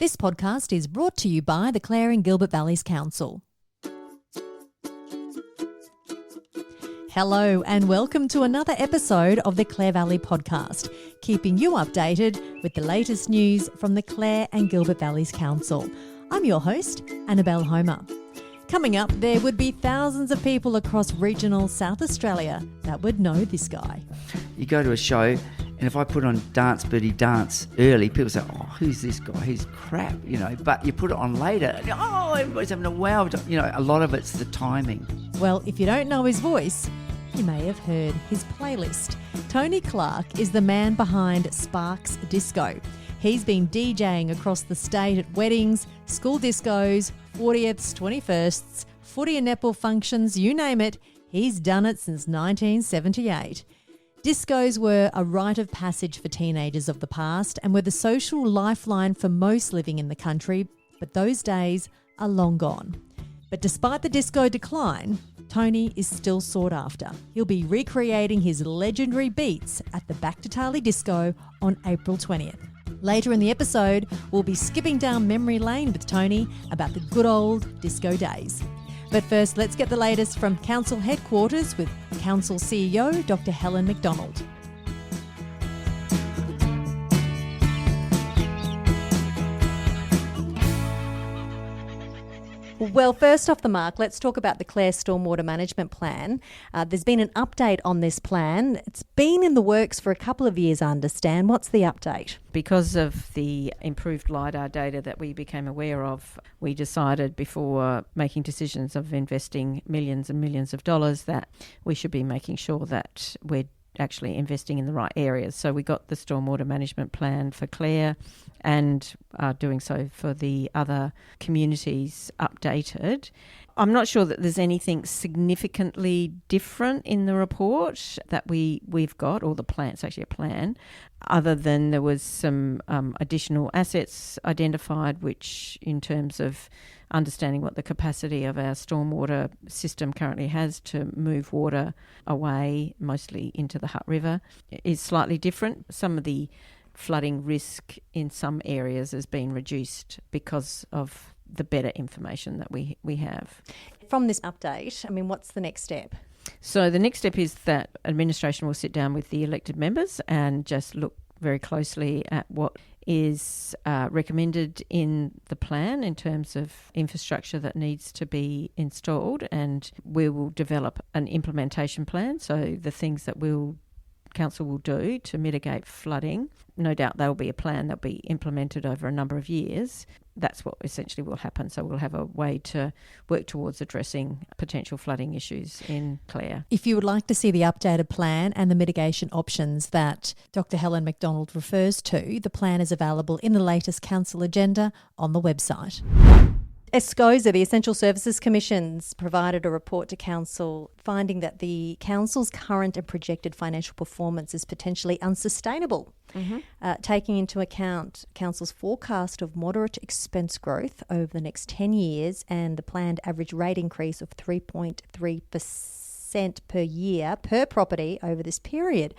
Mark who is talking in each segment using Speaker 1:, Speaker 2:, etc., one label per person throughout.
Speaker 1: This podcast is brought to you by the Clare and Gilbert Valleys Council. Hello and welcome to another episode of the Clare Valley Podcast, keeping you updated with the latest news from the Clare and Gilbert Valleys Council. I'm your host, Annabelle Homer. Coming up, there would be thousands of people across regional South Australia that would know this guy.
Speaker 2: You go to a show, and if I put on Dance Birdie Dance early, people say, oh, who's this guy? He's crap, But you put it on later, and, oh, everybody's having a wow. A lot of it's the timing.
Speaker 1: Well, if you don't know his voice, you may have heard his playlist. Tony Clarke is the man behind Sparkie Disco. He's been DJing across the state at weddings, school discos, 40ths, 21sts, footy and netball functions, you name it. He's done it since 1978. Discos were a rite of passage for teenagers of the past and were the social lifeline for most living in the country, but those days are long gone. But despite the disco decline, Tony is still sought after. He'll be recreating his legendary beats at the Back to Tarlee Disco on April 20th. Later in the episode, we'll be skipping down memory lane with Tony about the good old disco days. But first, let's get the latest from Council headquarters with Council CEO Dr Helen Macdonald. Well, first off the mark, let's talk about the Clare Stormwater Management Plan. There's been an update on this plan. It's been in the works for a couple of years, I understand. What's the update?
Speaker 3: Because of the improved LiDAR data that we became aware of, we decided before making decisions of investing millions and millions of dollars that we should be making sure that we're actually investing in the right areas. So we got the Stormwater Management Plan for Clare and are doing so for the other communities updated. I'm not sure that there's anything significantly different in the report that we've got, or the plan. It's actually a plan, other than there was some additional assets identified, which in terms of understanding what the capacity of our stormwater system currently has to move water away, mostly into the Hutt River, is slightly different. Some of the flooding risk in some areas has been reduced because of the better information that we have.
Speaker 1: From this update, what's the next step?
Speaker 3: So the next step is that administration will sit down with the elected members and just look very closely at what is recommended in the plan in terms of infrastructure that needs to be installed, and we will develop an implementation plan. So the things that Council will do to mitigate flooding, no doubt there will be a plan that will be implemented over a number of years. That's what essentially will happen. So we'll have a way to work towards addressing potential flooding issues in Clare.
Speaker 1: If you would like to see the updated plan and the mitigation options that Dr Helen Macdonald refers to, the plan is available in the latest Council agenda on the website. ESCOSA, the Essential Services Commission's provided a report to Council finding that the Council's current and projected financial performance is potentially unsustainable, taking into account Council's forecast of moderate expense growth over the next 10 years and the planned average rate increase of 3.3% per year per property over this period.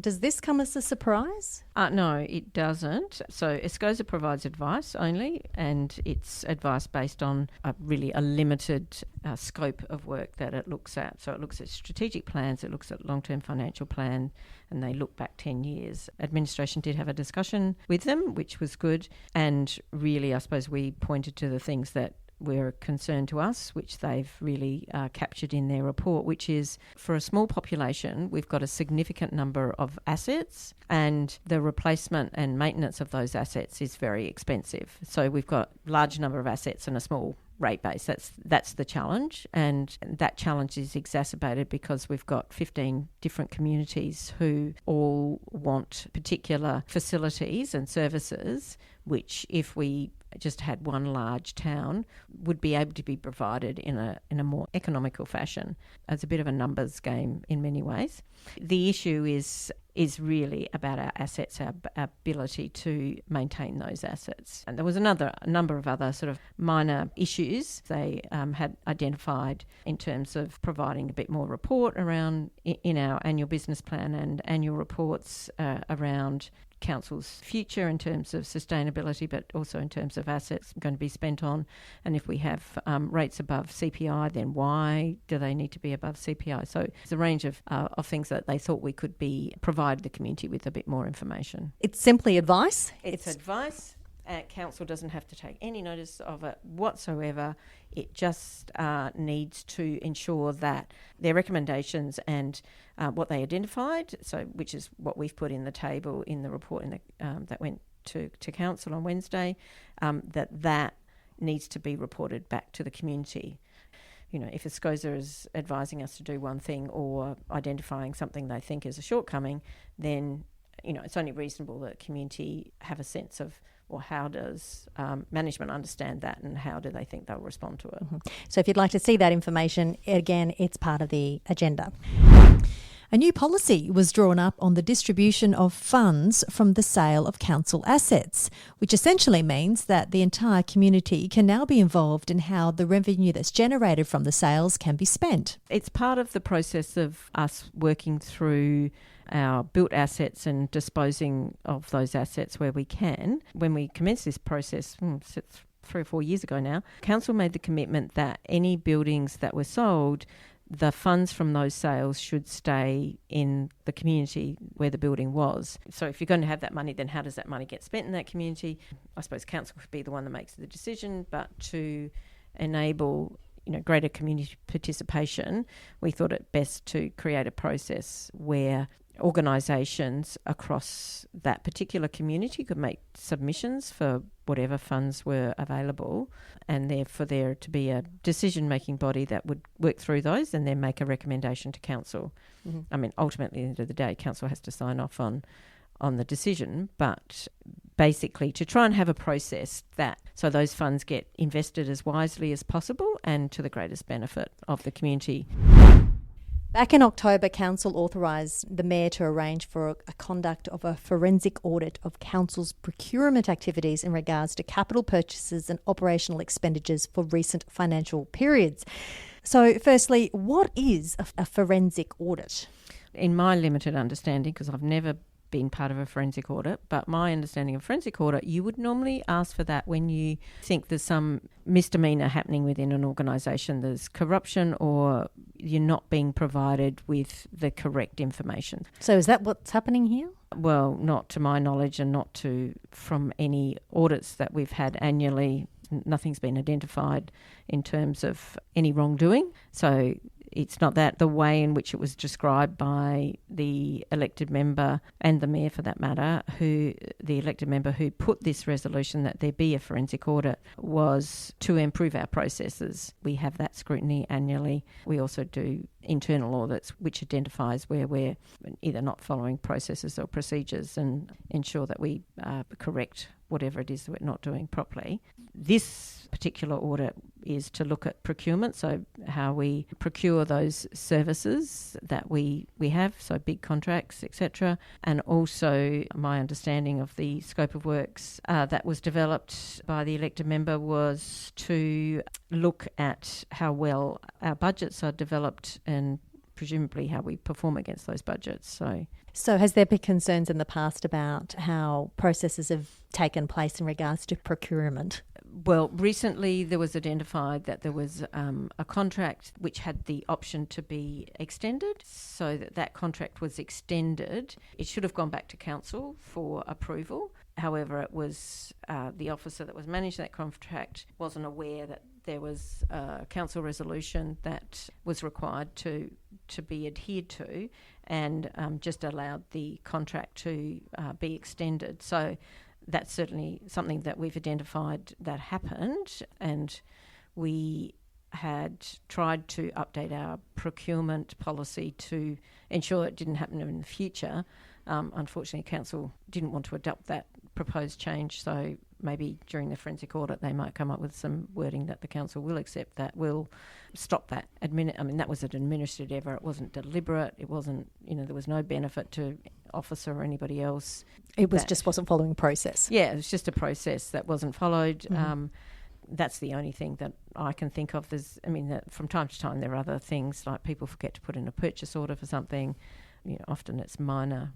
Speaker 1: Does this come as a surprise?
Speaker 3: No, it doesn't. So ESCOSA provides advice only, and it's advice based on a limited scope of work that it looks at. So it looks at strategic plans, it looks at long-term financial plan, and they look back 10 years. Administration did have a discussion with them, which was good, and really I suppose we pointed to the things that were a concern to us, which they've really captured in their report, which is for a small population, we've got a significant number of assets and the replacement and maintenance of those assets is very expensive. So we've got a large number of assets and a small rate base. That's the challenge, and that challenge is exacerbated because we've got 15 different communities who all want particular facilities and services, which if we just had one large town would be able to be provided in a more economical fashion. It's a bit of a numbers game in many ways. The issue is really about our assets, our ability to maintain those assets. And there was a number of other sort of minor issues they had identified in terms of providing a bit more report around in our annual business plan and annual reports around council's future in terms of sustainability, but also in terms of assets going to be spent on. And if we have rates above CPI, then why do they need to be above CPI? So it's a range of things that they thought we could provide the community with a bit more information.
Speaker 1: It's simply advice?
Speaker 3: It's advice. Council doesn't have to take any notice of it whatsoever. It just needs to ensure that their recommendations and what they identified, so which is what we've put in the table in the report that went to council on Wednesday, that needs to be reported back to the community. You know, if ESCOSA is advising us to do one thing or identifying something they think is a shortcoming, then it's only reasonable that the community have a sense of, well, how does management understand that and how do they think they'll respond to it?
Speaker 1: Mm-hmm. So if you'd like to see that information, again, it's part of the agenda. A new policy was drawn up on the distribution of funds from the sale of council assets, which essentially means that the entire community can now be involved in how the revenue that's generated from the sales can be spent.
Speaker 3: It's part of the process of us working through our built assets and disposing of those assets where we can. When we commenced this process 3 or 4 years ago now, council made the commitment that any buildings that were sold, the funds from those sales should stay in the community where the building was. So if you're going to have that money, then how does that money get spent in that community? I suppose council could be the one that makes the decision, but to enable greater community participation, we thought it best to create a process where organisations across that particular community could make submissions for whatever funds were available, and therefore there to be a decision-making body that would work through those and then make a recommendation to council. Mm-hmm. I mean, ultimately, at the end of the day, council has to sign off on the decision, but basically to try and have a process so those funds get invested as wisely as possible and to the greatest benefit of the community.
Speaker 1: Back in October, Council authorised the Mayor to arrange for a conduct of a forensic audit of Council's procurement activities in regards to capital purchases and operational expenditures for recent financial periods. So firstly, what is a forensic audit?
Speaker 3: In my limited understanding, because I've never been part of a forensic audit, but my understanding of forensic audit, you would normally ask for that when you think there's some misdemeanour happening within an organisation, there's corruption or you're not being provided with the correct information.
Speaker 1: So is that what's happening here?
Speaker 3: Well, not to my knowledge and not from any audits that we've had annually. Nothing's been identified in terms of any wrongdoing. So it's not that. The way in which it was described by the elected member and the mayor for that matter, the elected member who put this resolution that there be a forensic audit, was to improve our processes. We have that scrutiny annually. We also do internal audits which identifies where we're either not following processes or procedures and ensure that we correct whatever it is that we're not doing properly. This particular audit is to look at procurement, so how we procure those services that we have, so big contracts, etc. And also my understanding of the scope of works that was developed by the elected member was to look at how well our budgets are developed and presumably how we perform against those budgets. So
Speaker 1: has there been concerns in the past about how processes have taken place in regards to procurement?
Speaker 3: Well, recently there was identified that there was a contract which had the option to be extended, so that contract was extended. It should have gone back to council for approval. However, it was the officer that was managing that contract wasn't aware that there was a council resolution that was required to be adhered to, and just allowed the contract to be extended. So that's certainly something that we've identified that happened, and we had tried to update our procurement policy to ensure it didn't happen in the future. Unfortunately, council didn't want to adopt that proposed change, so maybe during the forensic audit they might come up with some wording that the council will accept that will stop that. That was an administrative error. It wasn't deliberate. It wasn't, there was no benefit to officer or anybody else.
Speaker 1: It was just wasn't following process.
Speaker 3: Yeah, it was just a process that wasn't followed.
Speaker 1: Mm-hmm.
Speaker 3: That's the only thing that I can think of. From time to time there are other things, like people forget to put in a purchase order for something. Often it's minor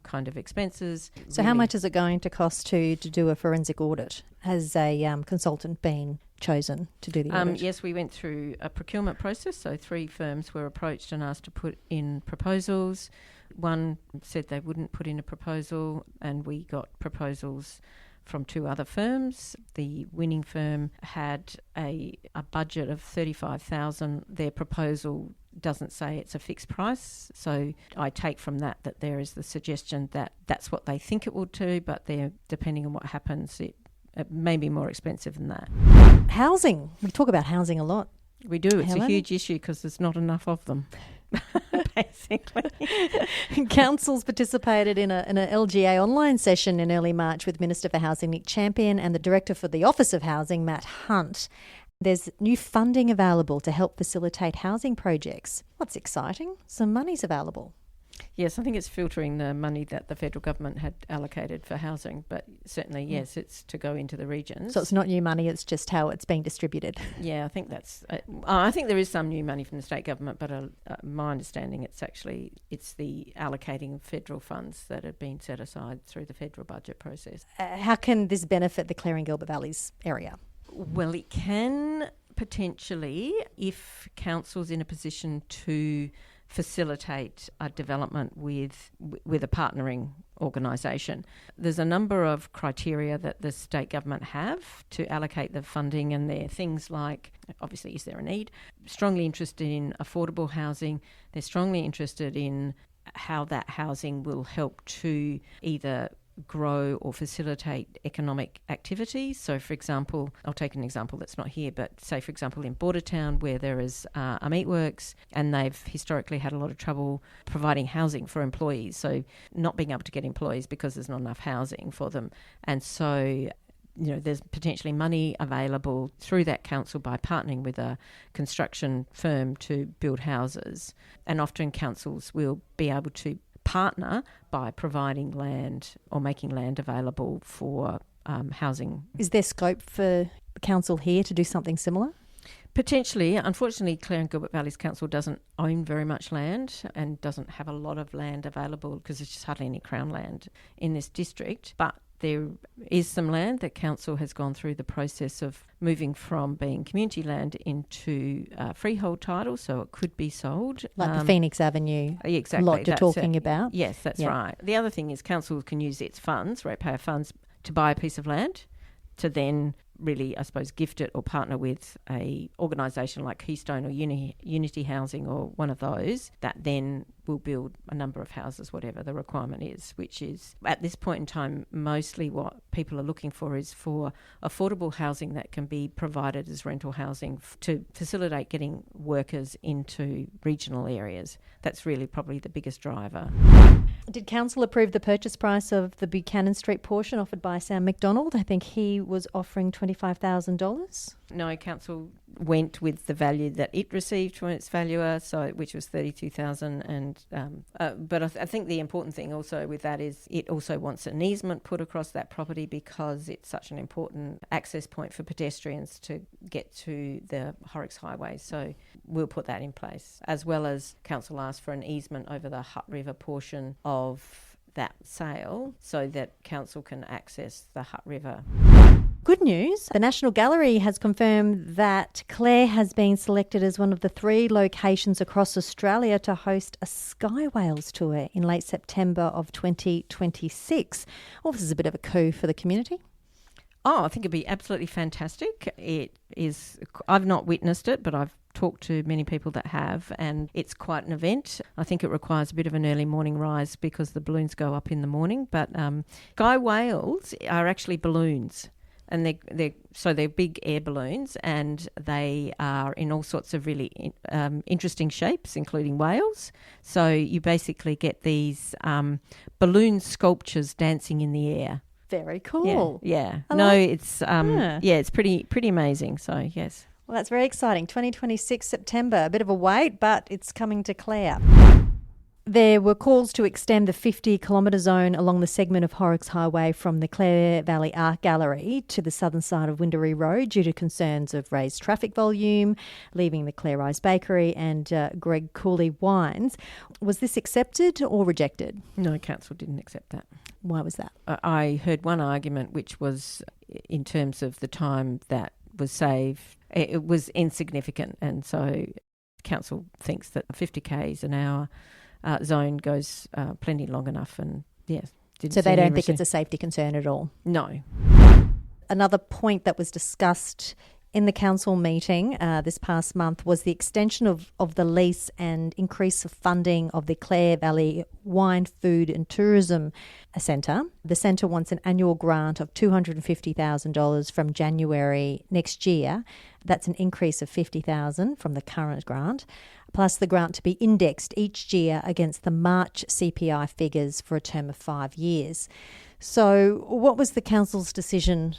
Speaker 3: kind of expenses.
Speaker 1: So how much is it going to cost to do a forensic audit? Has a consultant been chosen to do the audit?
Speaker 3: Yes, we went through a procurement process. So 3 firms were approached and asked to put in proposals. One said they wouldn't put in a proposal, and we got proposals from 2 other firms. The winning firm had a budget of $35,000. Their proposal doesn't say it's a fixed price, so I take from that there is the suggestion that that's what they think it will do, but depending on what happens, it may be more expensive than that.
Speaker 1: Housing. We talk about housing a lot.
Speaker 3: We do. It's
Speaker 1: Helen?
Speaker 3: a huge issue because there's not enough of them. Basically.
Speaker 1: Councils participated in a LGA online session in early March with Minister for Housing Nick Champion and the Director for the Office of Housing Matt Hunt. There's new funding available to help facilitate housing projects. What's exciting? Some money's available.
Speaker 3: Yes, I think it's filtering the money that the federal government had allocated for housing, but certainly, yes, it's to go into the regions.
Speaker 1: So it's not new money, it's just how it's being distributed.
Speaker 3: Yeah, I think that's... I think there is some new money from the state government, but my understanding it's the allocating of federal funds that have been set aside through the federal budget process.
Speaker 1: How can this benefit the Clare and Gilbert Valleys area?
Speaker 3: Well, it can potentially if council's in a position to facilitate a development with a partnering organisation. There's a number of criteria that the state government have to allocate the funding, and they're things like, obviously, is there a need? Strongly interested in affordable housing. They're strongly interested in how that housing will help to either grow or facilitate economic activities. So, for example, I'll take an example that's not here, but say, for example, in Bordertown where there is a meatworks and they've historically had a lot of trouble providing housing for employees, so not being able to get employees because there's not enough housing for them. And so there's potentially money available through that council by partnering with a construction firm to build houses. And often councils will be able to partner by providing land or making land available for housing.
Speaker 1: Is there scope for the council here to do something similar?
Speaker 3: Potentially. Unfortunately, Clare and Gilbert Valleys Council doesn't own very much land and doesn't have a lot of land available because there's just hardly any Crown land in this district. But there is some land that council has gone through the process of moving from being community land into freehold title, so it could be sold.
Speaker 1: Like the Phoenix Avenue lot you're talking about?
Speaker 3: Yes, that's right. The other thing is council can use its funds, ratepayer funds, to buy a piece of land to then really, I suppose, gift it or partner with a organisation like Keystone or Unity Housing or one of those that then will build a number of houses, whatever the requirement is, which is, at this point in time, mostly what people are looking for is for affordable housing that can be provided as rental housing to facilitate getting workers into regional areas. That's really probably the biggest driver.
Speaker 1: Did council approve the purchase price of the Buchanan Street portion offered by Sam Macdonald? I think he was offering $25,000.
Speaker 3: No, council went with the value that it received from its valuer, which was $32,000. And but I think the important thing also with that is it also wants an easement put across that property because it's such an important access point for pedestrians to get to the Horrocks Highway. So we'll put that in place, as well as council asked for an easement over the Hutt River portion of that sale so that council can access the Hutt River.
Speaker 1: Good news. The National Gallery has confirmed that Clare has been selected as one of the 3 locations across Australia to host a Skywhales tour in late September of 2026. Well, this is a bit of a coup for the community.
Speaker 3: Oh, I think it'd be absolutely fantastic. It is. I've not witnessed it, but I've talked to many people that have, and it's quite an event. I think it requires a bit of an early morning rise because the balloons go up in the morning. But Skywhales are actually balloons. And they're big air balloons, and they are in all sorts of really interesting shapes, including whales. So you basically get these balloon sculptures dancing in the air.
Speaker 1: Very cool.
Speaker 3: Yeah.
Speaker 1: It's
Speaker 3: it's pretty amazing. So yes.
Speaker 1: Well, that's very exciting. 2026 September, a bit of a wait, but it's coming to Clare. There were calls to extend the 50-kilometre zone along the segment of Horrocks Highway from the Clare Valley Art Gallery to the southern side of Windaree Road due to concerns of raised traffic volume, leaving the Clare Rise Bakery and Greg Cooley Wines. Was this accepted or rejected?
Speaker 3: No, council didn't accept that.
Speaker 1: Why was that?
Speaker 3: I heard one argument, which was in terms of the time that was saved, it was insignificant, and so council thinks that 50 k's an hour zone goes plenty long enough, and yes.
Speaker 1: So they don't think it's a safety concern at all?
Speaker 3: No.
Speaker 1: Another point that was discussed in the council meeting this past month was the extension of the lease and increase of funding of the Clare Valley Wine, Food and Tourism Centre. The centre wants an annual grant of $250,000 from January next year. That's an increase of $50,000 from the current grant, plus the grant to be indexed each year against the March CPI figures for a term of 5 years. So what was the council's decision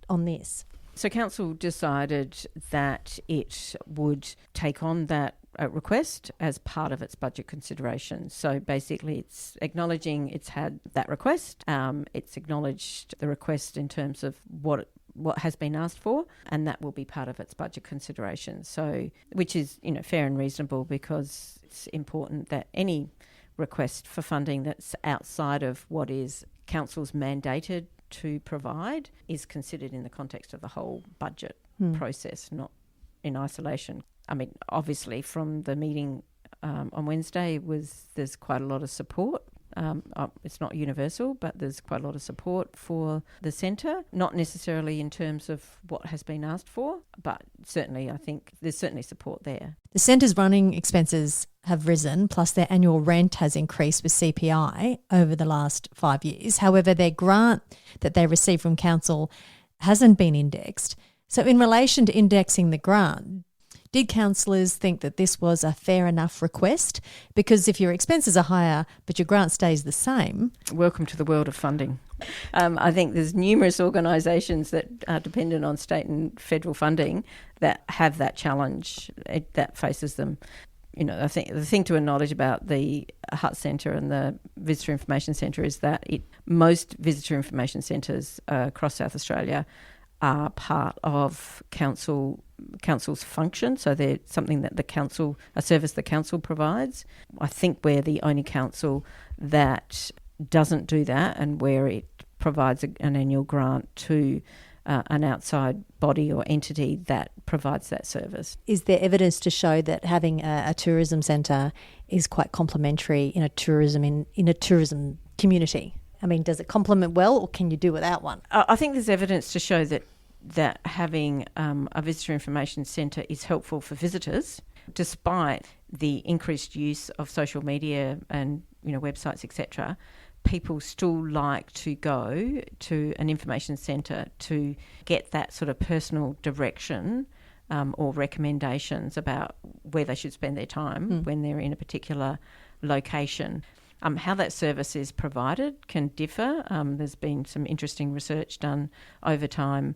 Speaker 1: on this?
Speaker 3: So council decided that it would take on that request as part of its budget consideration. So basically it's acknowledging it's had that request. It's acknowledged the request in terms of what has been asked for, and that will be part of its budget consideration. So, which is, fair and reasonable, because it's important that any request for funding that's outside of what is council's mandated to provide is considered in the context of the whole budget process, not in isolation. I mean, obviously from the meeting on Wednesday there's quite a lot of support. It's not universal, but there's quite a lot of support for the centre, not necessarily in terms of what has been asked for, but certainly I think there's certainly support there.
Speaker 1: The centre's running expenses have risen, plus their annual rent has increased with CPI over the last 5 years. However, their grant that they receive from council hasn't been indexed. So in relation to indexing the grant, did councillors think that this was a fair enough request? Because if your expenses are higher but your grant stays the same...
Speaker 3: Welcome to the world of funding. I think there's numerous organisations that are dependent on state and federal funding that have that challenge that faces them. I think the thing to acknowledge about the Hut Centre and the Visitor Information Centre is that most visitor information centres across South Australia are part of council's function, so they're something that a service the council provides. I think we're the only council that doesn't do that, and where it provides an annual grant to an outside body or entity that provides that service.
Speaker 1: Is there evidence to show that having a tourism centre is quite complementary in a tourism community? I mean, does it complement well, or can you do without one?
Speaker 3: I think there's evidence to show that having a visitor information centre is helpful for visitors, despite the increased use of social media and websites, etc. People still like to go to an information centre to get that sort of personal direction or recommendations about where they should spend their time when they're in a particular location. How that service is provided can differ. There's been some interesting research done over time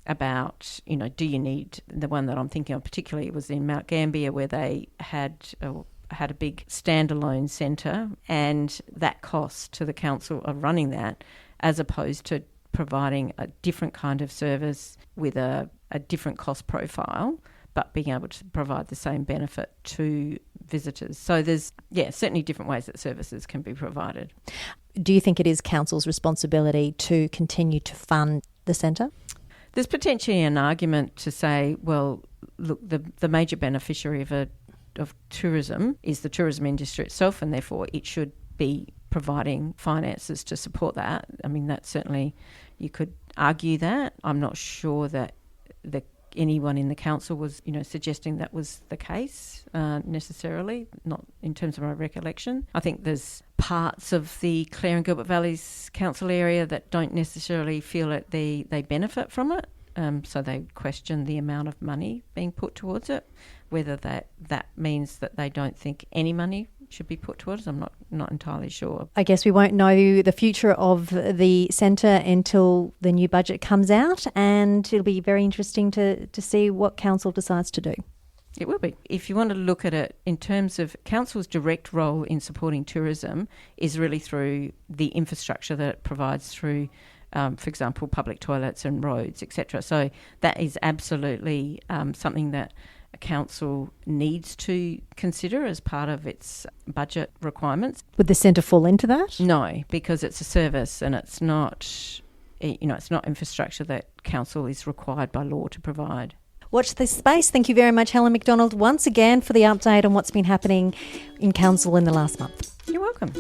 Speaker 3: about, do you need, the one that I'm thinking of particularly was in Mount Gambier, where they had a big standalone centre, and that cost to the council of running that, as opposed to providing a different kind of service with a different cost profile, but being able to provide the same benefit to visitors. So there's, certainly different ways that services can be provided.
Speaker 1: Do you think it is council's responsibility to continue to fund the centre?
Speaker 3: There's potentially an argument to say, well, look, the major beneficiary of tourism is the tourism industry itself, and therefore it should be providing finances to support that. I mean, that certainly, you could argue that. I'm not sure that anyone in the council was, suggesting that was the case necessarily, not in terms of my recollection. I think there's parts of the Clare and Gilbert Valleys council area that don't necessarily feel that they benefit from it, so they question the amount of money being put towards it. Whether that means that they don't think any money should be put towards, I'm not entirely sure.
Speaker 1: I guess we won't know the future of the centre until the new budget comes out, and it'll be very interesting to see what council decides to do.
Speaker 3: It will be. If you want to look at it in terms of council's direct role in supporting tourism is really through the infrastructure that it provides through, for example, public toilets and roads, etc. So that is absolutely something that a council needs to consider as part of its budget requirements.
Speaker 1: Would the centre fall into that?
Speaker 3: No, because it's a service and it's not, it's not infrastructure that council is required by law to provide.
Speaker 1: Watch this space. Thank you very much, Helen Macdonald, once again for the update on what's been happening in council in the last month.
Speaker 3: You're welcome.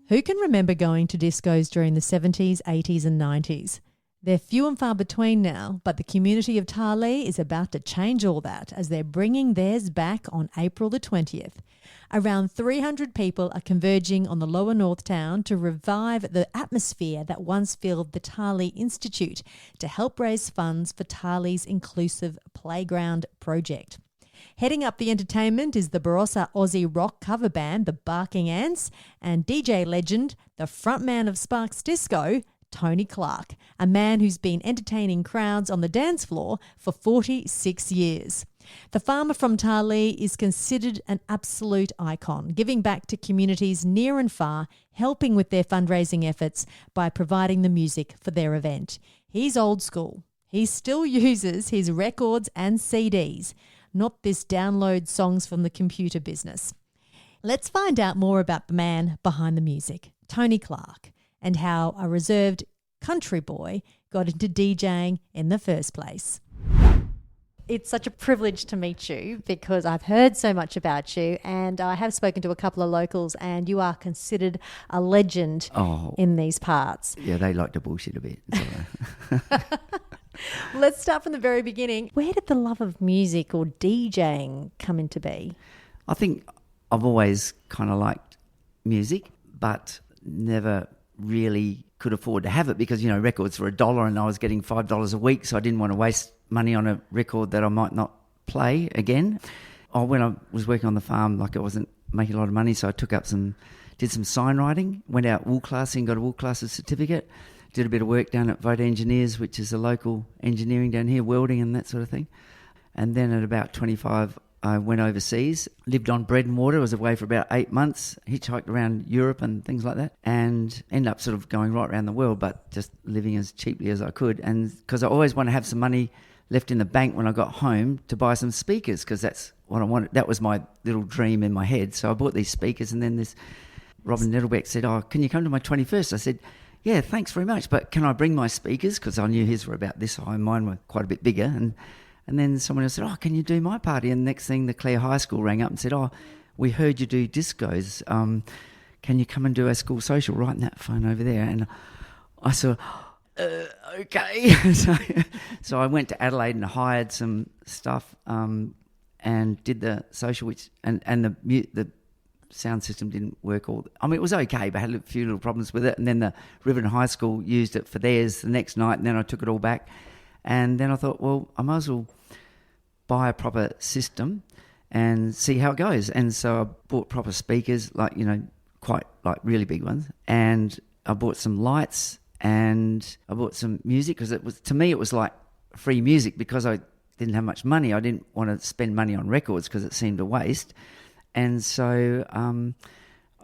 Speaker 1: Who can remember going to discos during the 70s, 80s and 90s? They're few and far between now, but the community of Tarlee is about to change all that as they're bringing theirs back on April the 20th. Around 300 people are converging on the lower North Town to revive the atmosphere that once filled the Tarlee Institute to help raise funds for Tarlee's inclusive playground project. Heading up the entertainment is the Barossa Aussie rock cover band, the Barking Ants, and DJ legend, the frontman of Sparks Disco, Tony Clarke, a man who's been entertaining crowds on the dance floor for 46 years. The farmer from Tarlee is considered an absolute icon, giving back to communities near and far, helping with their fundraising efforts by providing the music for their event. He's old school. He still uses his records and CDs, not this download songs from the computer business. Let's find out more about the man behind the music, Tony Clarke, and how a reserved country boy got into DJing in the first place. It's such a privilege to meet you because I've heard so much about you and I have spoken to a couple of locals and you are considered a legend in these parts.
Speaker 2: Yeah, they like to bullshit a bit.
Speaker 1: Let's start from the very beginning. Where did the love of music or DJing come into be?
Speaker 2: I think I've always kind of liked music, but never really could afford to have it because, records were $1 and I was getting $5 a week, so I didn't want to waste money on a record that I might not play again. When I was working on the farm, I wasn't making a lot of money, so I did some sign writing, went out wool classing, got a wool classes certificate, did a bit of work down at Vote Engineers, which is a local engineering down here, welding and that sort of thing. And then at about 25, I went overseas, lived on bread and water, was away for about 8 months, hitchhiked around Europe and things like that, and ended up sort of going right around the world, but just living as cheaply as I could. And because I always want to have some money left in the bank when I got home to buy some speakers, because that's what I wanted. That was my little dream in my head. So I bought these speakers, and then this Robin Nettlebeck said, can you come to my 21st? I said, yeah, thanks very much, but can I bring my speakers? Because I knew his were about this high, mine were quite a bit bigger. And then someone else said, can you do my party? And the next thing, the Clare High School rang up and said, we heard you do discos. Can you come and do our school social? Right in that phone over there. And I said, okay. So I went to Adelaide and hired some stuff and did the social, and the sound system didn't work it was okay, but I had a few little problems with it. And then the Riverton High School used it for theirs the next night, and then I took it all back. And then I thought, well, I might as well buy a proper system and see how it goes. And so I bought proper speakers, quite really big ones. And I bought some lights and I bought some music because to me it was like free music because I didn't have much money. I didn't want to spend money on records because it seemed a waste. And so the money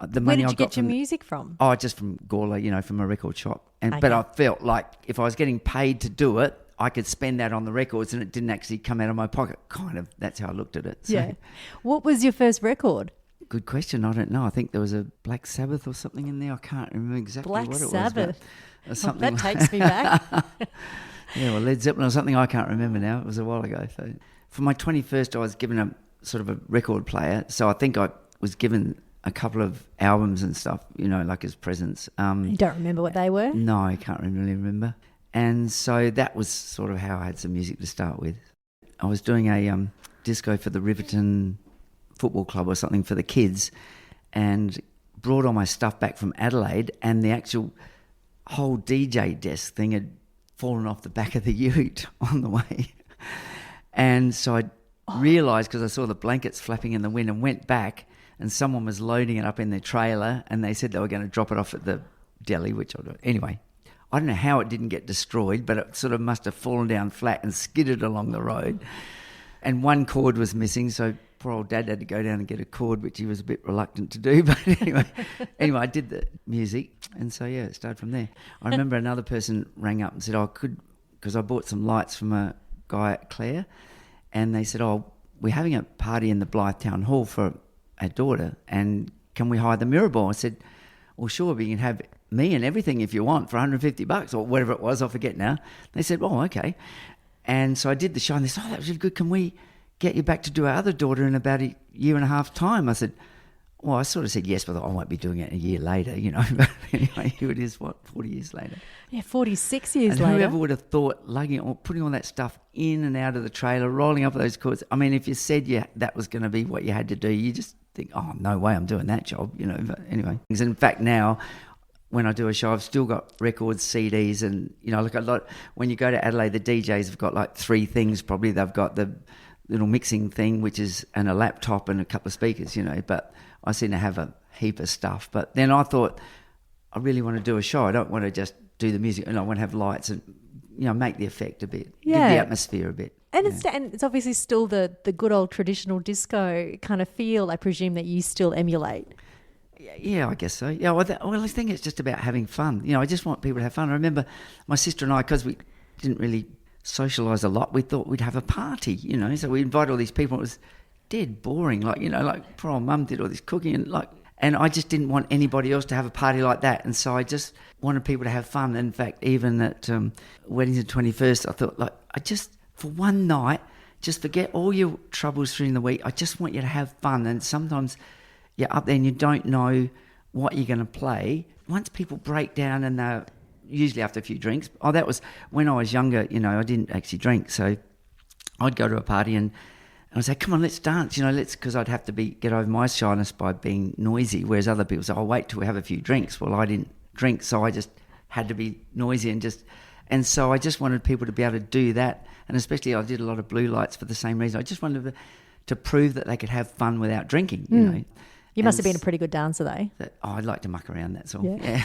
Speaker 2: I got. Where did
Speaker 1: you get your music from?
Speaker 2: Just from Gawler, from a record shop.
Speaker 1: Okay.
Speaker 2: But I felt like if I was getting paid to do it, I could spend that on the records and it didn't actually come out of my pocket. Kind of, that's how I looked at it. So.
Speaker 1: Yeah. What was your first record?
Speaker 2: Good question. I don't know. I think there was a Black Sabbath or something in there. I can't remember exactly what it was.
Speaker 1: Black Sabbath.
Speaker 2: Something
Speaker 1: that takes me back.
Speaker 2: Yeah, well, Led Zeppelin or something. I can't remember now. It was a while ago. So for my 21st, I was given a sort of a record player. So I think I was given a couple of albums and stuff, as presents.
Speaker 1: You don't remember what they were?
Speaker 2: No, I can't really remember. And so that was sort of how I had some music to start with. I was doing a disco for the Riverton Football Club or something for the kids and brought all my stuff back from Adelaide, and the actual whole DJ desk thing had fallen off the back of the ute on the way. And so I realised, because I saw the blankets flapping in the wind, and went back, and someone was loading it up in their trailer, and they said they were going to drop it off at the deli, which I don't. Anyway, I don't know how it didn't get destroyed, but it sort of must have fallen down flat and skidded along the road. And one cord was missing, so poor old Dad had to go down and get a cord, which he was a bit reluctant to do. But anyway, I did the music, and so yeah, it started from there. I remember another person rang up and said, because I bought some lights from a guy at Clare, and they said, we're having a party in the Blythe Town Hall for our daughter, and can we hire the mirror ball? I said, well, sure, but you can have me and everything if you want for $150 or whatever it was, I forget now. They said, oh, okay. And so I did the show, and they said, that was really good. Can we get you back to do our other daughter in about a year and a half time? I said, well, I sort of said yes, but I won't be doing it a year later, But anyway, here it is, 40 years later.
Speaker 1: Yeah, 46 years
Speaker 2: later.
Speaker 1: And
Speaker 2: whoever would have thought lugging or putting all that stuff in and out of the trailer, rolling up those cords. I mean, if you said that was going to be what you had to do, you just think, oh, no way I'm doing that job, But anyway. In fact, now, when I do a show, I've still got records, CDs, and, like a lot. When you go to Adelaide, the DJs have got like 3 things probably. They've got the little mixing thing, and a laptop and a couple of speakers, But I seem to have a heap of stuff. But then I thought, I really want to do a show. I don't want to just do the music, and I want to have lights and, make the effect a bit, give the atmosphere a bit.
Speaker 1: And it's obviously still the good old traditional disco kind of feel, I presume, that you still emulate.
Speaker 2: Yeah, I guess so. Yeah, well, I think it's just about having fun. I just want people to have fun. I remember my sister and I, because we didn't really socialise a lot, we thought we'd have a party, so we invited all these people. It was dead boring, like poor old mum did all this cooking and I just didn't want anybody else to have a party like that, and so I just wanted people to have fun. In fact, even at weddings at 21st, I thought, I just, for one night, just forget all your troubles during the week. I just want you to have fun, and sometimes you're up there and you don't know what you're going to play. Once people break down, and they're usually after a few drinks. That was when I was younger, I didn't actually drink, so I'd go to a party and I'd say, come on, let's dance, because I'd have to get over my shyness by being noisy, whereas other people say, wait till we have a few drinks. Well, I didn't drink, so I just had to be noisy and so I just wanted people to be able to do that, and especially I did a lot of blue lights for the same reason. I just wanted to prove that they could have fun without drinking,
Speaker 1: You must have been a pretty good dancer, though.
Speaker 2: I'd like to muck around, that's all.
Speaker 1: Yeah.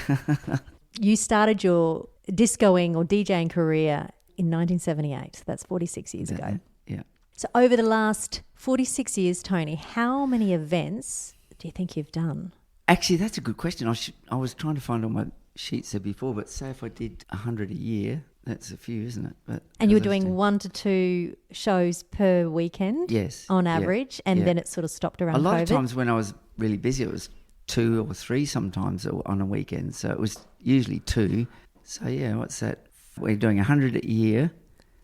Speaker 1: You started your discoing or DJing career in 1978. So that's 46 years ago.
Speaker 2: Yeah.
Speaker 1: So over the last 46 years, Tony, how many events do you think you've done?
Speaker 2: Actually, that's a good question. I was trying to find on my sheets there before, but say if I did 100 a year, that's a few, isn't it?
Speaker 1: And you were doing 1 to 2 shows per weekend?
Speaker 2: Yes.
Speaker 1: On average, and then it sort of stopped around COVID?
Speaker 2: A lot of times when I was really busy, it was 2 or 3 sometimes on a weekend. So it was usually 2. So yeah, what's that? We're doing 100 a year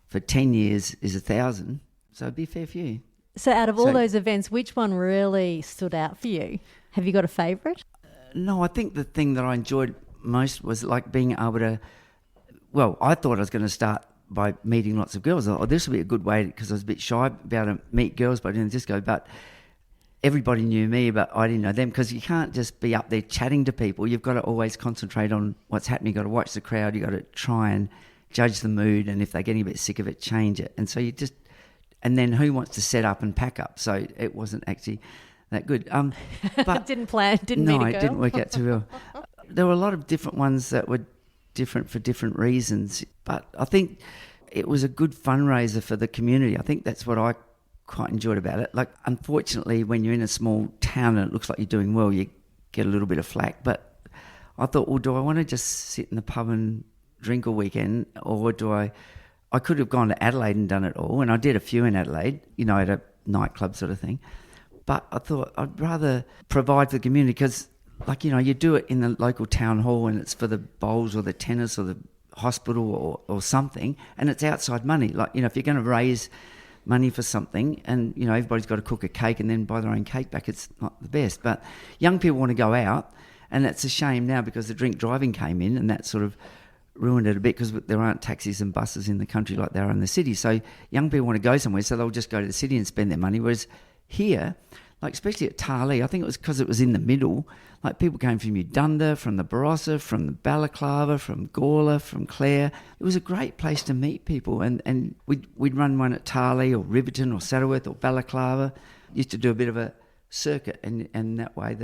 Speaker 2: for 10 years is 1,000. So it'd be a fair few.
Speaker 1: So out of all those events, which one really stood out for you? Have you got a favourite?
Speaker 2: No, I think the thing that I enjoyed most was being able to, I thought I was going to start by meeting lots of girls. This would be a good way, because I was a bit shy about to meet girls by doing the disco, but everybody knew me, but I didn't know them, because you can't just be up there chatting to people. You've got to always concentrate on what's happening. You've got to watch the crowd. You've got to try and judge the mood, and if they're getting a bit sick of it, change it. And so and then who wants to set up and pack up? So it wasn't actually that good. But
Speaker 1: didn't meet a girl?
Speaker 2: No, it didn't work out too well. There were a lot of different ones that were different for different reasons, but I think it was a good fundraiser for the community. I think that's what I quite enjoyed about it. Unfortunately, when you're in a small town and it looks like you're doing well, you get a little bit of flack. But I thought, well, do I want to just sit in the pub and drink all weekend, or do I could have gone to Adelaide and done it all, and I did a few in Adelaide, at a nightclub sort of thing. But I thought I'd rather provide for the community, because, you do it in the local town hall and it's for the bowls or the tennis or the hospital or something, and it's outside money. If you're going to raise money for something, and, everybody's got to cook a cake and then buy their own cake back, it's not the best. But young people want to go out, and it's a shame now because the drink driving came in, and that sort of ruined it a bit, because there aren't taxis and buses in the country like there are in the city. So young people want to go somewhere, so they'll just go to the city and spend their money. Whereas here, especially at Tarlee, I think it was because it was in the middle, people came from Udunda, from the Barossa, from the Balaclava, from Gawler, from Clare. It was a great place to meet people, and we'd run one at Tarlee or Riverton or Saddleworth or Balaclava. Used to do a bit of a circuit, and that way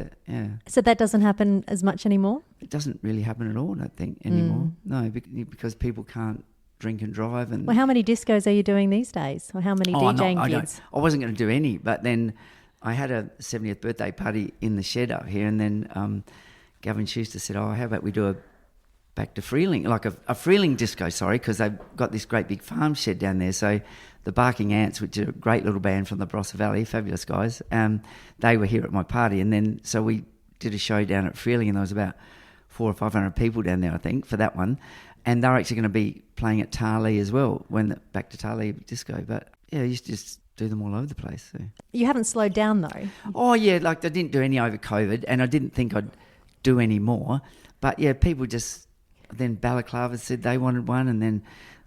Speaker 1: So that doesn't happen as much anymore?
Speaker 2: it doesn't really happen at all, I don't think, anymore. No, because people can't drink and drive. And
Speaker 1: Well, how many discos are you doing these days? Or how many DJing gigs?
Speaker 2: I wasn't going to do any, but then I had a 70th birthday party in the shed up here, and then Gavin Schuster said, how about we do a back to Freeling, like a Freeling disco, because they've got this great big farm shed down there. So the Barking Ants, which are a great little band from the Barossa Valley, fabulous guys, they were here at my party. And then so we did a show down at Freeling, and there was about 400 or 500 people down there, I think, for that one. And they're actually going to be playing at Tarlee as well, back to Tarlee Disco. But yeah, I used to just do them all over the place. So.
Speaker 1: You haven't slowed down though?
Speaker 2: Oh yeah, like I didn't do any over COVID, and I didn't think I'd do any more. But yeah, people just... Then Balaclava said they wanted one, and then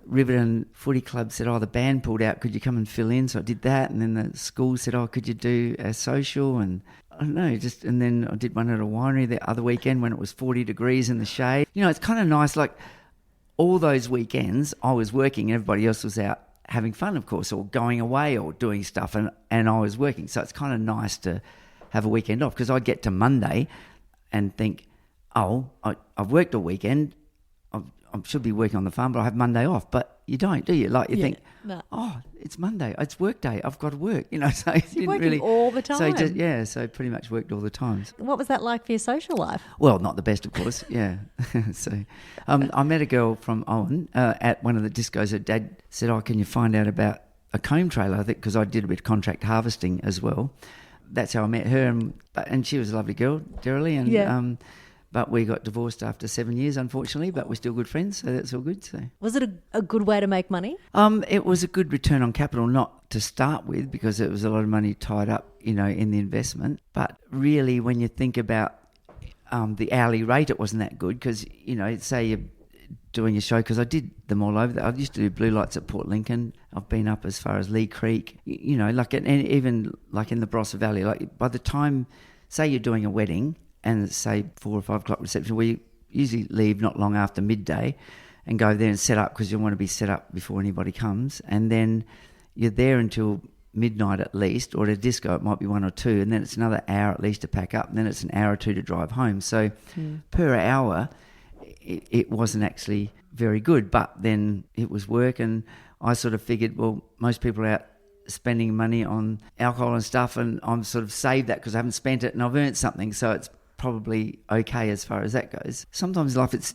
Speaker 2: Riverton Footy Club said, the band pulled out, could you come and fill in? So I did that, and then the school said, could you do a social? And I don't know, and then I did one at a winery the other weekend when it was 40 degrees in the shade. It's kind of nice, like all those weekends I was working, everybody else was out having fun, of course, or going away or doing stuff, and I was working. So it's kind of nice to have a weekend off, because I'd get to Monday and think, I've worked all weekend, I should be working on the farm, but I have Monday off. But you don't, do you? Like you think, it's Monday, it's work day, I've got to work. So
Speaker 1: you're working all the time.
Speaker 2: So pretty much worked all the times.
Speaker 1: What was that like for your social life?
Speaker 2: Well, not the best, of course. Yeah. So I met a girl from Owen at one of the discos. Her dad said, can you find out about a comb trailer? I think because I did a bit of contract harvesting as well. That's how I met her, and she was a lovely girl, Darrelly, and but we got divorced after 7 years, unfortunately, but we're still good friends, so that's all good. So.
Speaker 1: Was it a good way to make money?
Speaker 2: It was a good return on capital, not to start with, because it was a lot of money tied up, in the investment. But really, when you think about the hourly rate, it wasn't that good, because, say you're doing a show, because I did them all over. I used to do blue lights at Port Lincoln. I've been up as far as Lee Creek, and even like in the Barossa Valley. Like by the time, say you're doing a wedding, and say 4 or 5 o'clock reception, we usually leave not long after midday and go there and set up, because you want to be set up before anybody comes. And then you're there until midnight at least, or at a disco it might be 1 or 2, and then it's another hour at least to pack up, and then it's an hour or 2 to drive home. So per hour, it wasn't actually very good, but then it was work, and I sort of figured, well, most people are out spending money on alcohol and stuff, and I'm sort of saved that because I haven't spent it and I've earned something, so it's probably okay as far as that goes. Sometimes in life,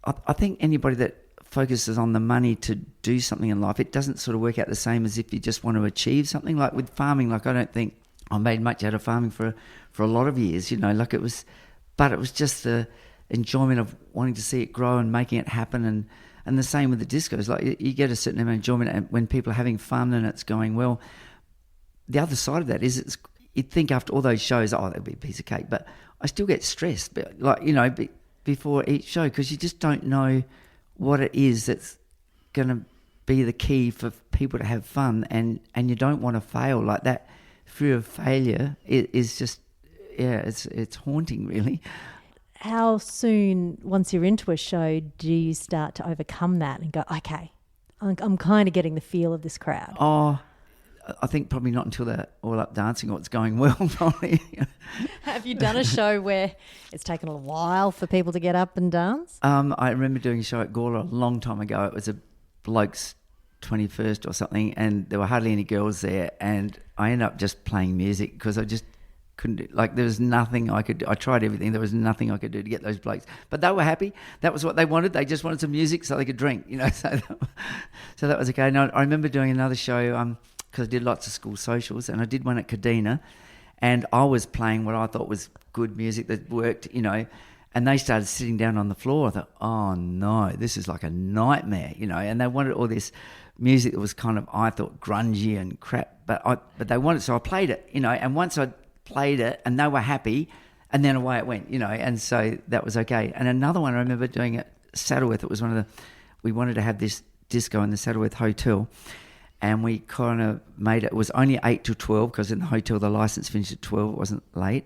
Speaker 2: I think anybody that focuses on the money to do something in life, it doesn't sort of work out the same as if you just want to achieve something. Like with farming, like I don't think I made much out of farming for a lot of years, like it was just the enjoyment of wanting to see it grow and making it happen, and the same with the discos. Like you get a certain amount of enjoyment when people are having fun and it's going well. The other side of that is you'd think after all those shows, that'll be a piece of cake, but I still get stressed, before each show, because you just don't know what it is that's going to be the key for people to have fun, and you don't want to fail. Like that fear of failure is just, it's haunting, really.
Speaker 1: How soon, once you're into a show, do you start to overcome that and go, okay, I'm kind of getting the feel of this crowd?
Speaker 2: Oh, I think probably not until they're all up dancing or it's going well, probably.
Speaker 1: Have you done a show where it's taken a while for people to get up and dance?
Speaker 2: I remember doing a show at Gawler a long time ago. It was a bloke's 21st or something, and there were hardly any girls there, and I ended up just playing music because I just couldn't do, there was nothing I could do. I tried everything. There was nothing I could do to get those blokes. But they were happy. That was what they wanted. They just wanted some music so they could drink, so that was okay. Now, I remember doing another show, because I did lots of school socials, and I did one at Kadina, and I was playing what I thought was good music that worked, and they started sitting down on the floor. I thought, oh no, this is like a nightmare, and they wanted all this music that was kind of, I thought, grungy and crap, but they wanted, so I played it, and once I played it and they were happy, and then away it went, and so that was okay. And another one I remember doing at Saddleworth, it was we wanted to have this disco in the Saddleworth Hotel, and we kind of made it was only 8 to 12, because in the hotel the licence finished at 12, it wasn't late.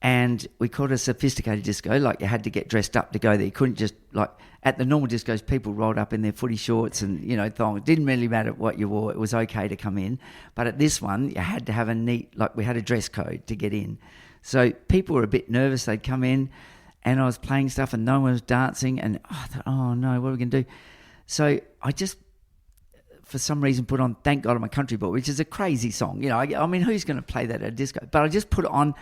Speaker 2: And we called it a sophisticated disco, like you had to get dressed up to go there. You couldn't just, like, at the normal discos, people rolled up in their footy shorts and, thongs. It didn't really matter what you wore. It was okay to come in. But at this one, you had to have a neat, like, we had a dress code to get in. So people were a bit nervous. They'd come in and I was playing stuff and no one was dancing. And I thought, oh, no, what are we going to do? So I just, for some reason, put on Thank God I'm a Country Boy, which is a crazy song. I mean, who's going to play that at a disco? But I just put it on.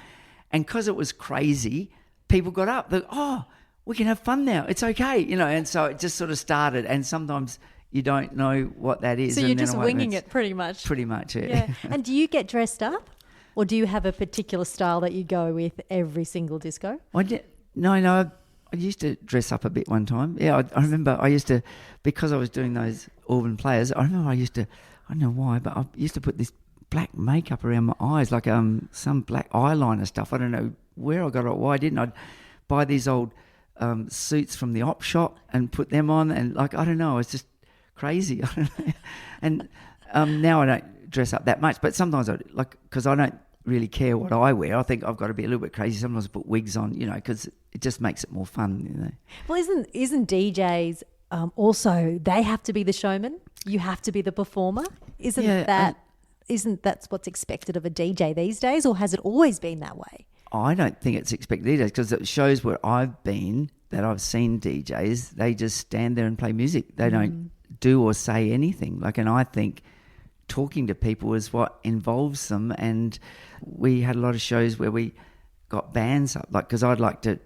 Speaker 2: And because it was crazy, people got up. They're, oh, we can have fun now. It's okay, And so it just sort of started. And sometimes you don't know what that is.
Speaker 1: So you're just winging it pretty much.
Speaker 2: Pretty much, yeah.
Speaker 1: And do you get dressed up? Or do you have a particular style that you go with every single disco?
Speaker 2: No. I used to dress up a bit one time. Yeah, I remember I used to, because I was doing those Auburn Players, I remember I don't know why, but I used to put this black makeup around my eyes, like some black eyeliner stuff. I don't know where I got it, why I didn't. I'd buy these old suits from the op shop and put them on, and I don't know, it's just crazy. I don't know. And now I don't dress up that much, but sometimes because I don't really care what I wear. I think I've got to be a little bit crazy. Sometimes I put wigs on, because it just makes it more fun,
Speaker 1: Well, isn't DJs also, they have to be the showman? You have to be the performer? Isn't that what's expected of a DJ these days, or has it always been that way?
Speaker 2: I don't think it's expected these days, because at shows where I've been that I've seen DJs, they just stand there and play music. They don't do or say anything. And I think talking to people is what involves them. And we had a lot of shows where we got bands up, because I'd like to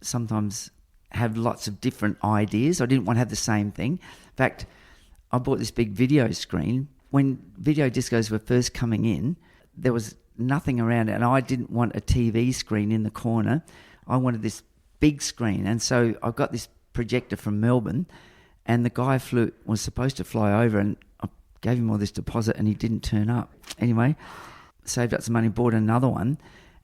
Speaker 2: sometimes have lots of different ideas. I didn't want to have the same thing. In fact, I bought this big video screen. When video discos were first coming in, there was nothing around it, and I didn't want a TV screen in the corner. I wanted this big screen, and so I got this projector from Melbourne, and the guy was supposed to fly over, and I gave him all this deposit, and he didn't turn up. Anyway, saved up some money, bought another one,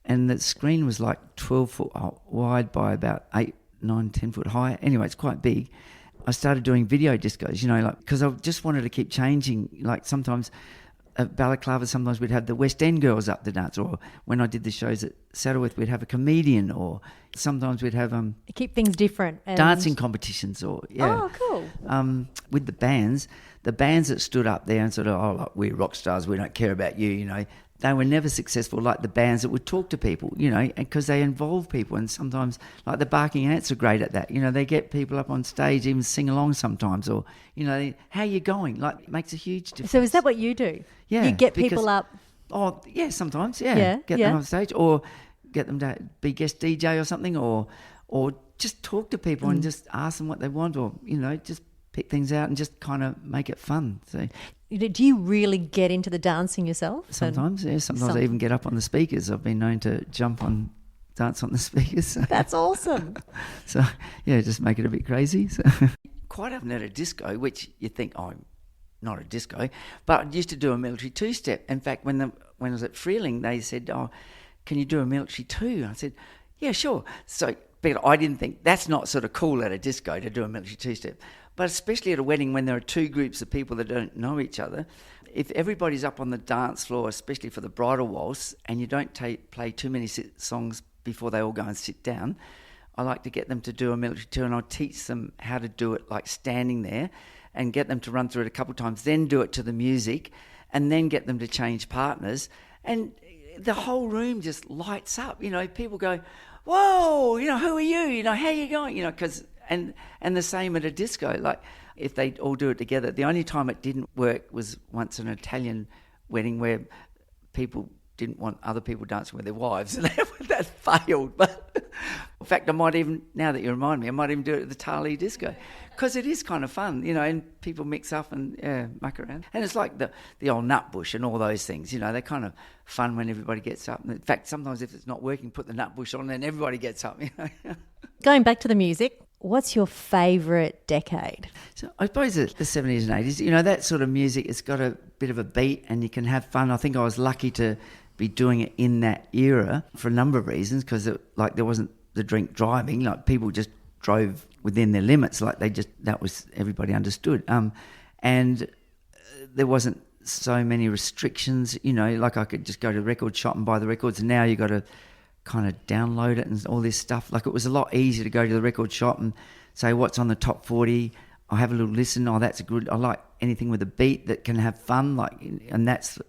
Speaker 2: and the screen was like 12 foot wide by about 8, 9, 10 foot high. Anyway, it's quite big. I started doing video discos, because I just wanted to keep changing. Sometimes at Balaclava, sometimes we'd have the West End girls up to dance, or when I did the shows at Saddleworth, we'd have a comedian, or sometimes we'd have
Speaker 1: keep things different.
Speaker 2: Dancing competitions, or
Speaker 1: Oh, cool.
Speaker 2: With the bands that stood up there and sort of, we're rock stars, we don't care about you, they were never successful like the bands that would talk to people, because they involve people. And sometimes, like the Barking Ants are great at that. They get people up on stage, even sing along sometimes, or, how you going? It makes a huge difference.
Speaker 1: So is that what you do?
Speaker 2: Yeah.
Speaker 1: You get people up?
Speaker 2: Oh, yeah, sometimes, yeah. Get them on stage, or get them to be guest DJ or something, or just talk to people and just ask them what they want, or, just pick things out and just kind of make it fun. So,
Speaker 1: do you really get into the dancing yourself?
Speaker 2: Sometimes, yeah. Sometimes I even get up on the speakers. I've been known to dance on the speakers. So.
Speaker 1: That's awesome.
Speaker 2: So, yeah, just make it a bit crazy. So. Quite often at a disco, which you think, not a disco, but I used to do a military two-step. In fact, when I was at Freeling, they said, can you do a military two? I said, yeah, sure. So, but I didn't think that's not sort of cool at a disco to do a military two-step. But especially at a wedding when there are two groups of people that don't know each other, if everybody's up on the dance floor, especially for the bridal waltz, and you don't play too many songs before they all go and sit down, I like to get them to do a military two, and I'll teach them how to do it like standing there, and get them to run through it a couple of times, then do it to the music, and then get them to change partners. And the whole room just lights up. People go, whoa, who are you? How are you going? Because... And the same at a disco, if they all do it together. The only time it didn't work was once an Italian wedding where people didn't want other people dancing with their wives, and that failed. But in fact, I might even, now that you remind me, I might even do it at the Tarlee Disco, because it is kind of fun, and people mix up and muck around. And it's like the old nut bush and all those things, they're kind of fun when everybody gets up. And in fact, sometimes if it's not working, put the nut bush on and everybody gets up.
Speaker 1: Going back to the music, what's your favourite decade?
Speaker 2: So I suppose the 70s and 80s, that sort of music, it's got a bit of a beat and you can have fun. I think I was lucky to be doing it in that era for a number of reasons, because there wasn't the drink driving, people just drove within their limits, that was, everybody understood. And there wasn't so many restrictions, I could just go to the record shop and buy the records, and now you got to kind of download it and all this stuff. Like, it was a lot easier to go to the record shop and say, what's on the top 40? I'll have a little listen. Oh, that's a good... I like anything with a beat that can have fun, like, and that's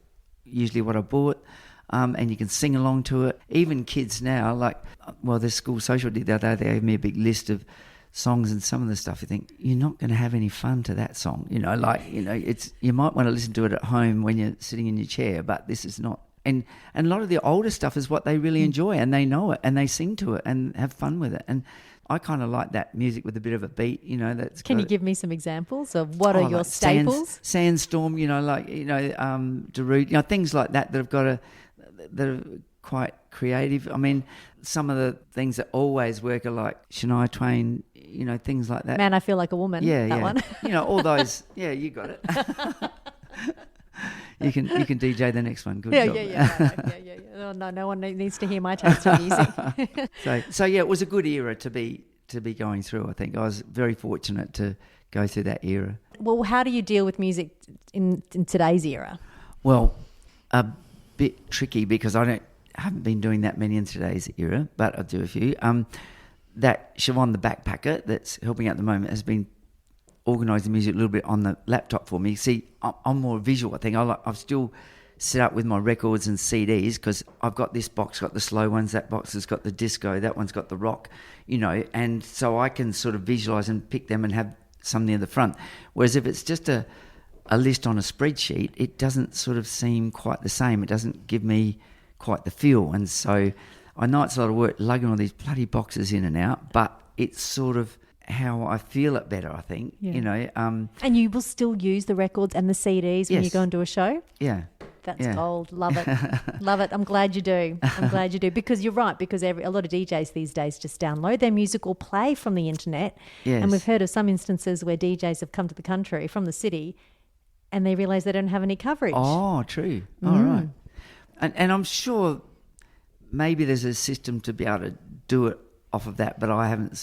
Speaker 2: usually what I bought. And you can sing along to it. Even kids now, like, well, the school social did the other day, they gave me a big list of songs, and some of the stuff you think, you're not going to have any fun to that song. It's, you might want to listen to it at home when you're sitting in your chair, but this is not. And a lot of the older stuff is what they really enjoy, and they know it, and they sing to it and have fun with it. And I kind of like that music with a bit of a beat, that's...
Speaker 1: Can you give me some examples of what are your staples?
Speaker 2: Sandstorm, Darude, things like that have got that are quite creative. I mean, some of the things that always work are like Shania Twain, things like that.
Speaker 1: Man, I Feel Like a Woman.
Speaker 2: Yeah,
Speaker 1: one.
Speaker 2: All those. Yeah, you got it. You can DJ the next one. Good job.
Speaker 1: Yeah. Oh, no one needs to hear my taste in music.
Speaker 2: So yeah, it was a good era to be going through. I think I was very fortunate to go through that era.
Speaker 1: Well, how do you deal with music in today's era?
Speaker 2: Well, a bit tricky because I haven't been doing that many in today's era, but I do a few. That Siobhan the backpacker that's helping out at the moment has been organising music a little bit on the laptop for me. See, I'm more visual, I think. I've still set up with my records and CDs because I've got this box, got the slow ones, that box has got the disco, that one's got the rock, and so I can sort of visualise and pick them and have some near the front. Whereas if it's just a list on a spreadsheet, it doesn't sort of seem quite the same. It doesn't give me quite the feel. And so I know it's a lot of work lugging all these bloody boxes in and out, but it's sort of how I feel it better, I think.
Speaker 1: Yeah. And you will still use the records and the CDs when you go and do a show?
Speaker 2: Yeah.
Speaker 1: That's gold. Love it. Love it. I'm glad you do. Because you're right, because a lot of DJs these days just download their music or play from the internet.
Speaker 2: Yes.
Speaker 1: And we've heard of some instances where DJs have come to the country from the city and they realise they don't have any coverage.
Speaker 2: Oh, true. All right. And I'm sure maybe there's a system to be able to do it off of that, but I haven't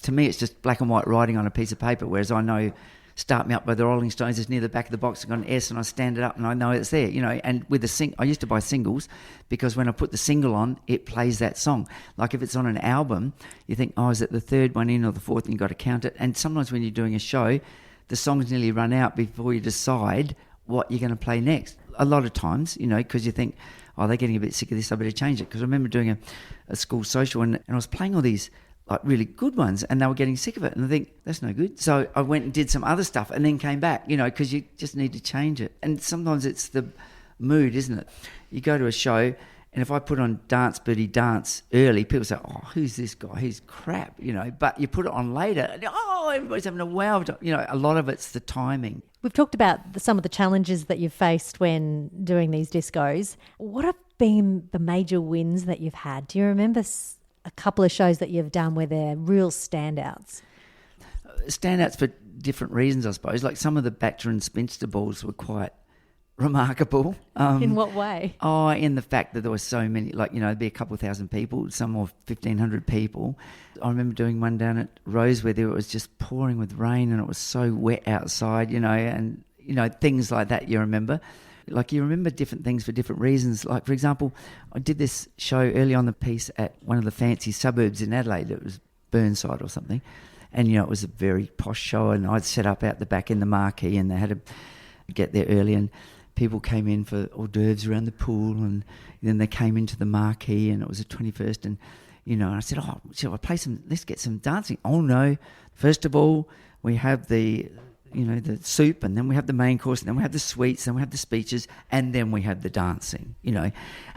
Speaker 2: to me it's just black and white writing on a piece of paper, whereas I know Start Me Up by the Rolling Stones is near the back of the box. I've got an S and I stand it up and I know it's there, and with I used to buy singles because when I put the single on, it plays that song. Like if it's on an album, you think, is it the third one in or the fourth, and you've got to count it. And sometimes when you're doing a show, the songs nearly run out before you decide what you're going to play next. A lot of times, because you think, they're getting a bit sick of this, I better change it. Because I remember doing a school social and I was playing all these like really good ones and they were getting sick of it. And I think, that's no good. So I went and did some other stuff and then came back, because you just need to change it. And sometimes it's the mood, isn't it? You go to a show and if I put on Dance Birdie Dance early, people say, who's this guy? He's crap, But you put it on later and, everybody's having a wow. A lot of it's the timing.
Speaker 1: We've talked about some of the challenges that you've faced when doing these discos. What have been the major wins that you've had? Do you remember a couple of shows that you've done where they're real standouts?
Speaker 2: Standouts for different reasons, I suppose. Like some of the Bachelor and Spinster balls were quite remarkable.
Speaker 1: In what way?
Speaker 2: In the fact that there were so many, there'd be a couple of thousand people, some more 1,500 people. I remember doing one down at Rose where it was just pouring with rain and it was so wet outside, and things like that you remember. Like you remember different things for different reasons. Like, for example, I did this show early on the piece at one of the fancy suburbs in Adelaide. It was Burnside or something. And, it was a very posh show and I'd set up out the back in the marquee and they had to get there early and people came in for hors d'oeuvres around the pool and then they came into the marquee and it was the 21st and, and I said, shall I play let's get some dancing. Oh, no. First of all, we have the soup, and then we have the main course, and then we have the sweets, then we have the speeches, and then we have the dancing,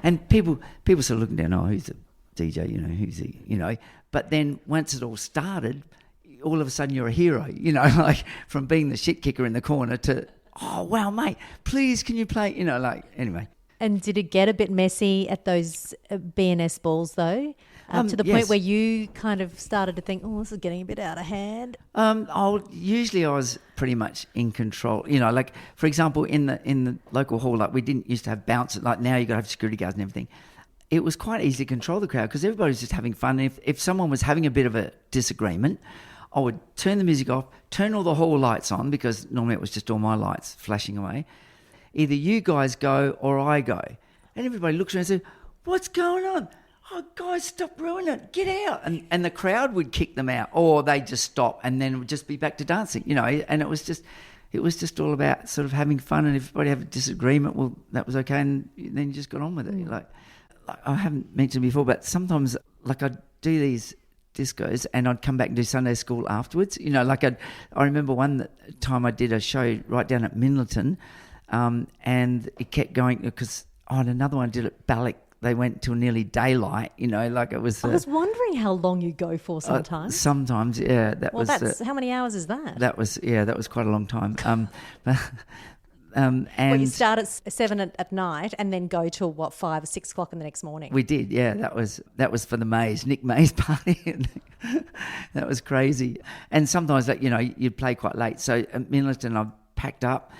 Speaker 2: And people sort of looking down, who's the DJ, who's he, But then once it all started, all of a sudden you're a hero, like from being the shit kicker in the corner to, wow, mate, please can you play, anyway.
Speaker 1: And did it get a bit messy at those B&S balls though? To the point where you kind of started to think, this is getting a bit out of hand?
Speaker 2: Usually I was pretty much in control. Like, for example, in the local hall, like we didn't used to have bouncers. Like now you've got to have security guards and everything. It was quite easy to control the crowd because everybody was just having fun. And if someone was having a bit of a disagreement, I would turn the music off, turn all the hall lights on because normally it was just all my lights flashing away. Either you guys go or I go. And everybody looks around and says, what's going on? oh, guys, stop ruining it, get out. And the crowd would kick them out, or they'd just stop and then it would just be back to dancing, and it was just all about sort of having fun, and if everybody had a disagreement, well, that was okay, and then you just got on with it. Like I haven't mentioned before, but sometimes, like, I'd do these discos and I'd come back and do Sunday school afterwards. I remember one time I did a show right down at Minleton, and it kept going because another one I did at Ballock. They went till nearly daylight, like it was.
Speaker 1: I was wondering how long you go for sometimes.
Speaker 2: Sometimes, yeah.
Speaker 1: How many hours is that?
Speaker 2: That was quite a long time.
Speaker 1: And you start at 7 at night and then go till 5 or 6 o'clock in the next morning.
Speaker 2: We did, yeah. That was for the Nick Mays party. That was crazy. And sometimes you'd play quite late. So at Minleton, I packed up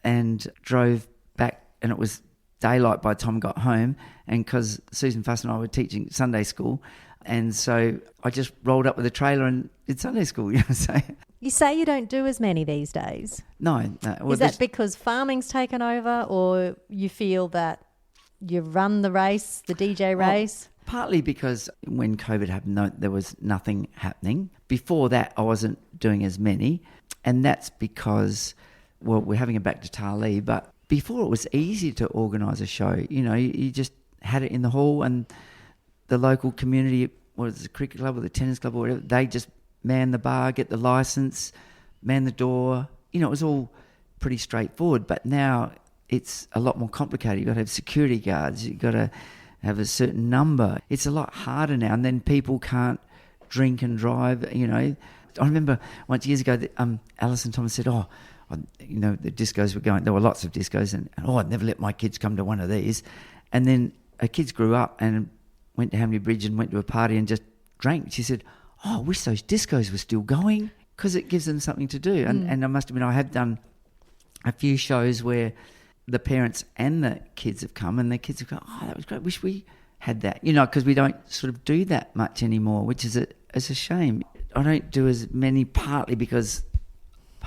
Speaker 2: and drove back, and it was daylight by the time I got home. And because Susan Fuss and I were teaching Sunday school, and so I just rolled up with a trailer and did Sunday school. So
Speaker 1: you say you don't do as many these days.
Speaker 2: No. Well,
Speaker 1: is that because farming's taken over, or you feel that you run the race, the DJ race?
Speaker 2: Partly because when COVID happened, there was nothing happening. Before that, I wasn't doing as many, and that's because, well, we're having it back to Tarlee, but before it was easy to organise a show. You just had it in the hall, and the local community, whether it's the cricket club or the tennis club or whatever, they just man the bar, get the licence, man the door. It was all pretty straightforward. But now it's a lot more complicated. You've got to have security guards. You've got to have a certain number. It's a lot harder now. And then people can't drink and drive, I remember once years ago that Alison Thomas said, the discos were going. There were lots of discos, and I'd never let my kids come to one of these. And then her kids grew up and went to Hamley Bridge and went to a party and just drank. She said, I wish those discos were still going, because it gives them something to do. And I must admit, I have done a few shows where the parents and the kids have come, and the kids have gone, that was great, wish we had that, because we don't sort of do that much anymore, which is a shame. I don't do as many partly because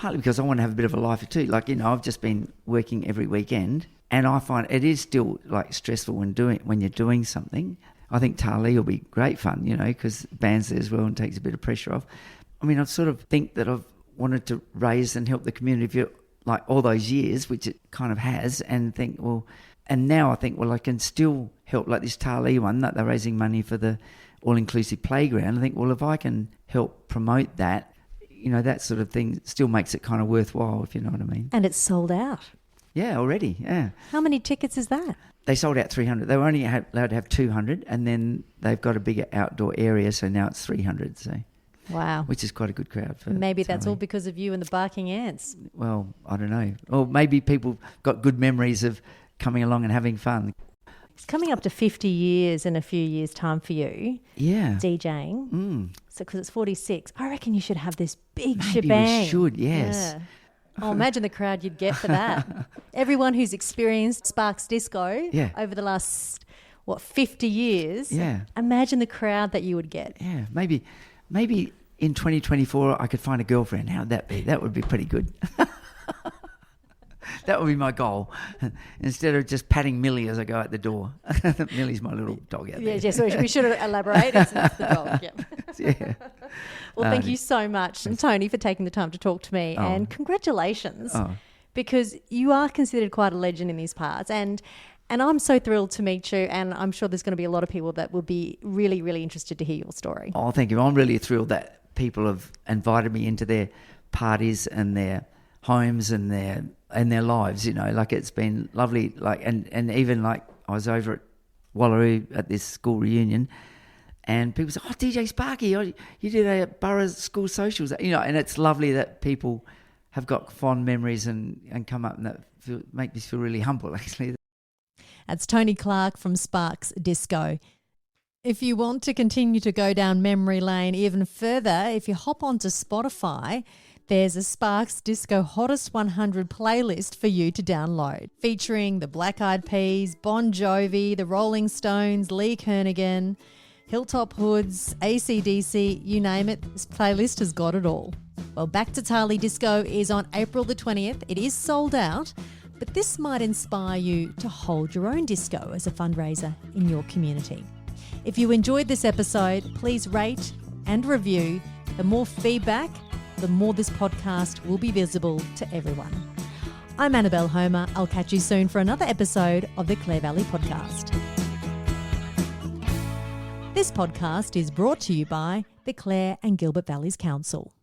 Speaker 2: I want to have a bit of a life too. I've just been working every weekend, and I find it is still stressful when you're doing something. I think Tarlee will be great fun, because band's there as well and takes a bit of pressure off. I mean, I sort of think that I've wanted to raise and help the community for all those years, which it kind of has, and now I think, I can still help, like this Tarlee one, that they're raising money for the all-inclusive playground. I think, if I can help promote that, that sort of thing still makes it kind of worthwhile, if you know what I mean.
Speaker 1: And it's sold out.
Speaker 2: Yeah, already, yeah.
Speaker 1: How many tickets is that?
Speaker 2: They sold out 300. They were only allowed to have 200, and then they've got a bigger outdoor area, so now it's 300, so...
Speaker 1: Wow.
Speaker 2: Which is quite a good crowd for
Speaker 1: Maybe
Speaker 2: Tarlee.
Speaker 1: That's all because of you and the barking ants.
Speaker 2: Well, I don't know. Or maybe people got good memories of coming along and having fun.
Speaker 1: It's coming up to 50 years in a few years' time for you.
Speaker 2: Yeah.
Speaker 1: DJing. So because it's 46, I reckon you should have this big
Speaker 2: Maybe
Speaker 1: shebang.
Speaker 2: we should, yes.
Speaker 1: Yeah. Imagine the crowd you'd get for that. Everyone who's experienced Sparks Disco over the last, 50 years.
Speaker 2: Yeah.
Speaker 1: Imagine the crowd that you would get.
Speaker 2: Yeah, maybe in 2024 I could find a girlfriend. How'd that be? That would be pretty good. That would be my goal. Instead of just patting Millie as I go out the door. Millie's my little dog out there.
Speaker 1: Yeah, so we should elaborate. It's the dog. Yeah.
Speaker 2: Yeah.
Speaker 1: Well, thank you so much, Tony, for taking the time to talk to me. And congratulations, because you are considered quite a legend in these parts. And I'm so thrilled to meet you, and I'm sure there's going to be a lot of people that will be really, really interested to hear your story. Oh,
Speaker 2: thank you. I'm really thrilled that people have invited me into their parties and their homes and their lives, it's been lovely. And even I was over at Wallaroo at this school reunion, and people say, DJ Sparkie, you did a borough school socials, and it's lovely that people have got fond memories and come up, and that make me feel really humble, actually.
Speaker 1: That's Tony Clarke from Sparks Disco. If you want to continue to go down memory lane even further, if you hop onto Spotify, there's a Sparks Disco Hottest 100 playlist for you to download, featuring the Black Eyed Peas, Bon Jovi, the Rolling Stones, Lee Kernaghan, Hilltop Hoods, AC/DC, you name it, this playlist has got it all. Well, Back to Tarlee Disco is on April the 20th. It is sold out, but this might inspire you to hold your own disco as a fundraiser in your community. If you enjoyed this episode, please rate and review. The more feedback, the more this podcast will be visible to everyone. I'm Annabelle Homer. I'll catch you soon for another episode of the Clare Valley Podcast. This podcast is brought to you by the Clare and Gilbert Valleys Council.